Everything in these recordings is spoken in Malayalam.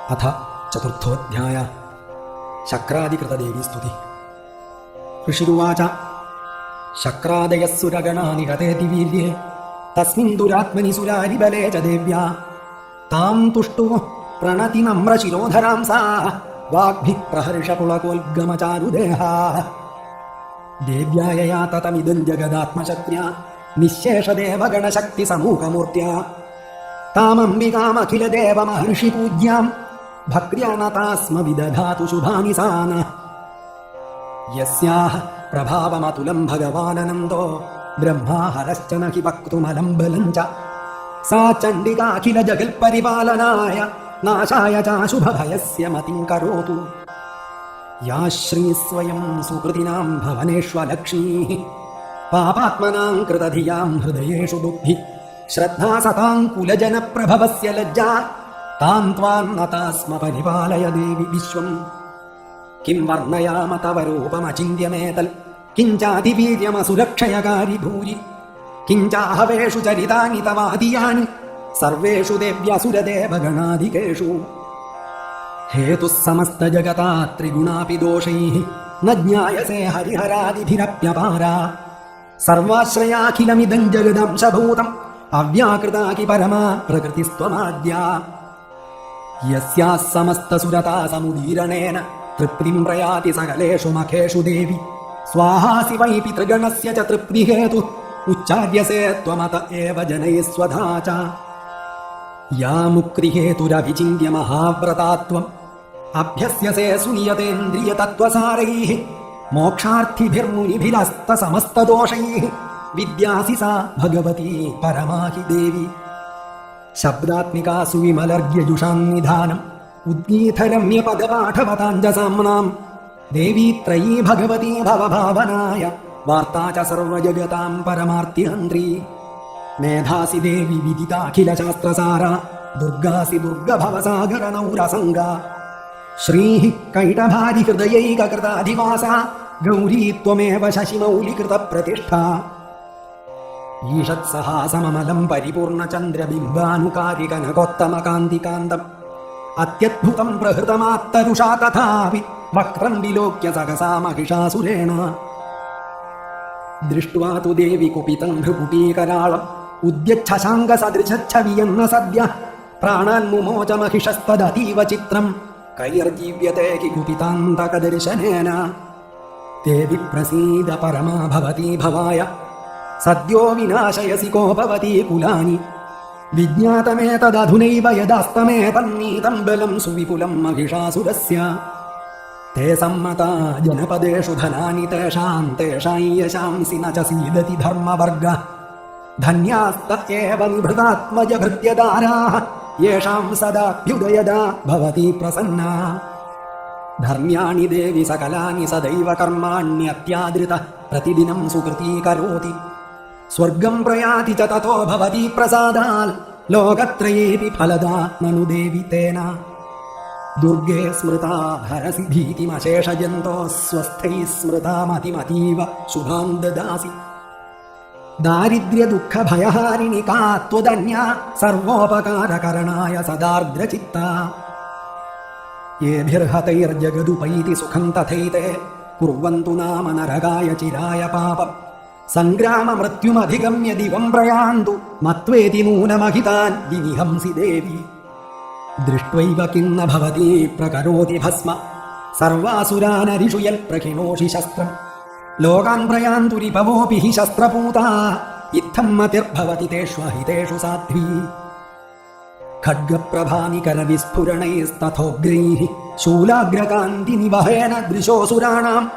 അഥ ചതുർത്ഥോധ്യായ. ശക്രാദികൃതദേവീസ്തുതി. ഋഷിരുവാച. ശക്രാദയസ്സുരഗണാ നിഹതേതി വീര്യേ തസ്മിൻ ദുരാത്മനി സുരാരിബലേ ച ദേവ്യാ താം തുഷ്ടു പ്രണതി നമ്രശിരോധരാം സാ വാഗ്ഭിഃ പ്രഹർഷപുളകോൽഗമചാരുദേഹാ ദേവ്യായയാ തതമിദം ജഗദാത്മശക്ത്യാ നിശ്ശേഷദേവഗണശക്തിസമൂഹമൂർത്യാ താമംബികാമഖിലദേവമഹർഷിപൂജ്യാം ഭക്ര്യാ നതാ സ്മ വിദധാതു ശുഭാനി സാ നഃ. യസ്യാഃ പ്രഭാവമതുലം ഭഗവാനനന്ദോ ബ്രഹ്മാഹരശ്ച ന ഹി വക്തുമലം ബലം ച സാ ചണ്ഡികാഖില ജഗൽപരിപാലനായ നാശായ ചാശുഭഭയസ്യ മതിം കരോതു. യാ ശ്രീ സ്വയം സുകൃതിനാം ഭവനേഷ്വലക്ഷ്മീഃ പാപാത്മനാം കൃതധിയാം ഹൃദയേഷു ബുദ്ധി ശ്രദ്ധാ സതാം കുലജനപ്രഭവസ്യ ലജ്ജാ താം ത്വാം നതാ സ്മ പരിപാലയ ദേവി വിശ്വം. കിം വർണ്ണയാമ തവ രൂപമചിന്യമേതൽ കിഞ്ചാതിവീര്യമസുരക്ഷയകാരി ഭൂരി കിഞ്ചാഹവേഷു ചരിതാനി തവാദിയാനി സർവേഷു ദേവ്യസുരദേവഗണാധികേഷു. ഹേതുഃ സമസ്തജഗതാ ത്രിഗുണാപി ദോഷൈഃ ന ജ്ഞായസേ ഹരിഹരാദിഭിരപ്യപാരാ സർവാശ്രയാഖിലമിദം ജഗദംശഭൂതം അവ്യാകൃതാകി പരമാ പ്രകൃതിസ്ത്വമാദ്യാ. യസ്യാഃ സമസ്തസുരതാ സമുദീരണേന തൃപ്തിം പ്രയാതി സകലേഷു മഖേഷു ദേവി സ്വാഹാസി വൈ പിതൃഗണസ്യ ച തൃപ്തിഹേതുഃ ഉച്ചാര്യസേ ത്വമത ഏവ ജനൈഃ സ്വധാ ച. യാ മുക്തിഹേതുരവിചിന്യ മഹാവ്രതാത്വം അഭ്യസ്യസേ സുനിയതേന്ദ്രിയതത്വസാരൈഃ മോക്ഷാർത്ഥിഭിർമുനിഭിരസ്തസമസ്തദോഷൈഃ വിദ്യാസി സാ ഭഗവതി പരമാഹി ദേവി. ശബ്ദാത്മികാ സുവിമലർഗ്യജുഷാന്നിധാനം ഉദ്ഗീതരമ്യപദപാഠവതാഞ്ജസാംനാം ദേവീ ത്രയീ ഭഗവതി ഭവഭാവനായ വാർത്താ ച സർവജഗതാം പരമാർത്തിഹന്ത്രി. മേധാസി ദേവി വിദിതാഖിലശാസ്ത്രസാര ദുർഗാസി ദുർഗഭവസാഗരനൗരസംഗ. ശ്രീഃ കൈടഭാരി ഹൃദയൈകകൃതാധിവാസ ഗൗരീ ത്വമേവ ശശിമൗലികൃതപ്രതിഷ്ഠാ. ഈഷത്സഹാസമമലം പരിപൂർണചന്ദ്രബിംബാനുകാരികനകോത്തമകാന്തികാന്തം അത്യദ്ഭുതം പ്രഹൃതമാത്തരുഷാ തഥാപി വക്രം വിലോക്യ സഹസാ മഹിഷാസുരേണ. ദൃഷ്ട്വാ തു ദേവി കുപിതം ഭൃകുടീകരാളം ഉദ്യച്ഛശാങ്കസദൃശച്ഛവിയെന്ന സദ്യ പ്രാണാൻ മുമോച മഹിഷസ്തദതീവ ചിത്രം കൈർജീവ്യത്തെ ഹി കുപിതാന്തകദർശനേന. ദേവി പ്രസീദ പരമാ ഭവതി ഭവായ സദ്യോ വിനാശയസി കോ ഭവതി കുലാനി. വിജ്ഞാതമേതദധുനൈവ യദാസ്തമേതന്നീതം ബലം സുവിപുലം മഹിഷാസുരസ്യ. തേ സമ്മതാ ജനപദേഷു ധനാനി തേഷാം തേഷാം യശാംസി ന ച സീദതി ധർമ്മവർഗ. ധന്യാസ്ത ഏവ നിഭൃതാത്മജ ഭൃത്യദാരാഃ യേഷാം സദാഭ്യുദയദാ ഭവതി പ്രസന്നാ. ധർമ്മ്യാണി ദേവി സകലാനി സദൈവ കർമാണ്യത്യാദൃത പ്രതിദിനം സുകൃതീ കരോതി. സ്വർഗം പ്രയാതി ച തതോ ഭവതി പ്രസാദാൽ ലോകത്രയേപി ഫലദാ നനു ദേവി തേന. ദുർഗേ സ്മൃതാ ഹരസി ഭീതിമശേഷജന്തോ സ്വസ്ഥൈ സ്മൃതാ മതിമതീവ ശുഭാം ദദാസി. ദാരിദ്ര്യ ദുഃഖ ഭയഹാരിണി കാ ത്വദന്യാ സർവോപകാരകരണായ സദാർദ്രചിത്ത. യേഭിർഹതൈർജഗദുപൈതി സുഖം തഥൈതേ കുർവന്തു നാമ നരകായ ചിരായ പാപം. സംഗ്രാമ മൃത്യുമധിഗമ്യ ദിവം പ്രയാന്തു മത്വേതി നൂനമഹിതാൻ വിനിഹംസി ദേവി. ദൃഷ്ട്വൈവ കിന്ന ഭവതി പ്രകരോതി ഭസ്മ സർവാസുരാനരിഷു യൽ പ്രഖിനോഷി ശസ്ത്രം. ലോകാൻ പ്രയാന്തു രിപവോപി ഹി ശസ്ത്രപൂതാ ഇത്തം മതിർഭവതി തേഷ്വഹിതേഷു സാധ്വീ. ഖഡ്ഗപ്രഭാനികരവിസ്ഫുരണൈസ്തഥോഗ്രൈഃ ശൂലാഗ്രകാന്തി നിവഹേന ദൃശോസുരാണാം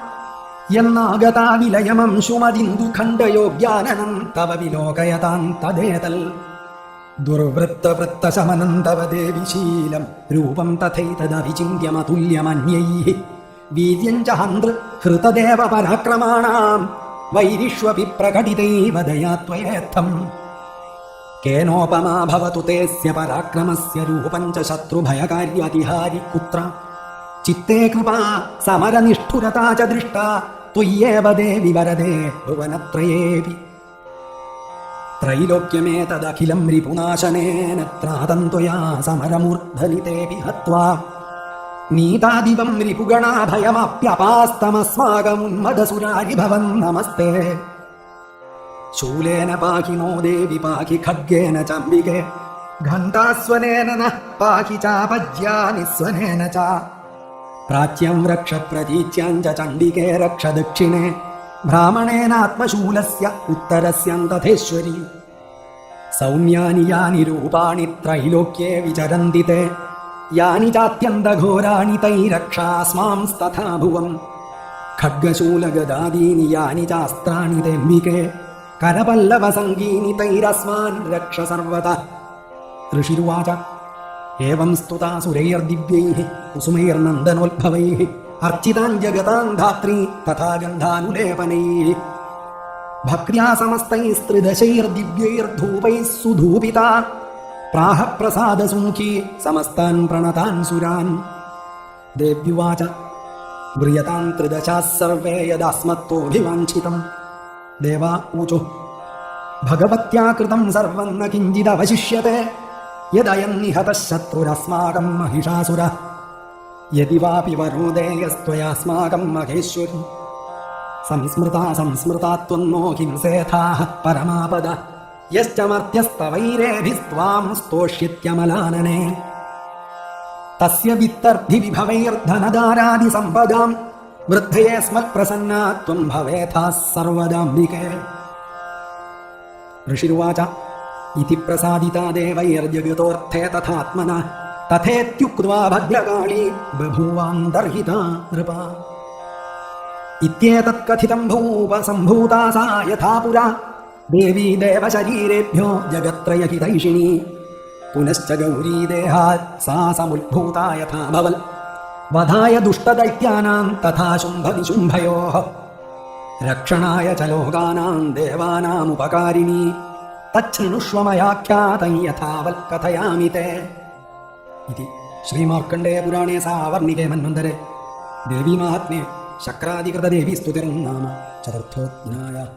യന്നാഗതാ വിലയമംശുമദിന്ദുഖണ്ഡയോഗ്യാനനം തവ വിലോകയതാം തദേതൽ. ദുർവൃത്തവൃത്തശമനം തവ ദേവി ശീലം രൂപം തഥൈതദവിചിന്യമതുല്യമന്യൈഃ. വീര്യം ച ഹന്തൃ ഹൃതദേവ പരാക്രമാണാം വൈരിഷ്വപി പ്രകടിതൈവ ദയാ ത്വയേത്ഥം. കേനോപമാ ഭവതു തേസ്യ പരാക്രമസ്യ രൂപം ച ശത്രുഭയകാര്യാതിഹാരി കുത്ര. ചിത്തേ കൃപാ സമരനിഷ്ഠുരതാ ച ദൃഷ്ടാ ത്വയ്യേവ ദേവി വരദേ ഭുവനത്രയേപി. त्रैलोक्यमेतदखिलं रिपुनाशनेन त्रातन्त्वया समरमूर्धनितेऽपि हत्वा नीतादिवं रिपुगणाभयमप्यपास्तमस्माकमुन्मदसुरारिभवन् नमस्ते शूलेन पाहि नो देवि पाहि खड्गेन चाम्बिके घण्टास्वनेन नः पाहि चापज्यानिस्वनेन च प्राच्यं रक्ष प्रतीच्यां च चण्डिके रक्ष दक्षिणे ब्राह्मणेनात्मशूलस्य उत्तरस्यन्तथेश्वरी सौम्यानि यानि रूपाणि त्रैलोक्ये विचरन्ति ते यानि चात्यन्तघोराणि तैरक्षास्मांस्तथा भुवम् खड्गशूलगदादीनि यानि चास्त्राणि तेऽम्बिके करपल्लवसङ्गीनि तैरस्मान् रक्ष सर्वतः ऋषिरुवाच एवं स्तुता सुरैर्दिव्यैः कुसुमैर्नन्दनोद्भवैः अर्चितां जगतां धात्री तथा गन्धानुलेपनैः भक्त्या समस्तैस्त्रिदशैर्दिव्यैर्धूपैः सुधूपिता प्राह प्रसादसुमुखी समस्तान् प्रणतान् सुरान् देव्युवाच व्रियतां त्रिदशाः सर्वे यदास्मत्तोऽभिवाञ्छितम् देवा ऊचुः भगवत्या कृतं सर्वं न किञ्चिदवशिष्यते यदयं निहतः शत्रुरस्माकं महिषासुरः यदि वापि वरो देयस्त्वयास्माकं महेश्वरी संस्मृता त्वन्नो हिंसेथाः परमापद यश्च मर्त्यस्तवैरेभिस्त्वां स्तोष्यत्यमलानने तस्य वित्तर्भिविभवैर्धनदारादिसम्पदां वृद्धये स्मत्प्रसन्ना त्वं भवेथाः सर्वदाम्बिके ऋषिरुवाच इति प्रसादिता देवैर्जगतोऽर्थे तथात्मना तथेत्युक्त्वा भद्रकाली बभूवान्तर्हिता नृपा इत्येतत्कथितं भूपसम्भूता सा यथा पुरा देवी देवशरीरेभ्यो जगत्त्रयहितैषिणी पुनश्च गौरी देहात् सा समुद्भूता यथा भवल् वधाय दुष्टदैत्यानां तथा शुम्भनिशुम्भयोः रक्षणाय च लोकानां देवानामुपकारिणी तच्छृणुष्व मयाख्यातं यथावत् कथयामि ते इति श्रीमार्कण्डेयपुराणे सावर्णिके मन्वन्तरे देवीमाहात्म्ये शक्रादिकृतदेवीस्तुतिर्नाम चतुर्थोऽध्यायः।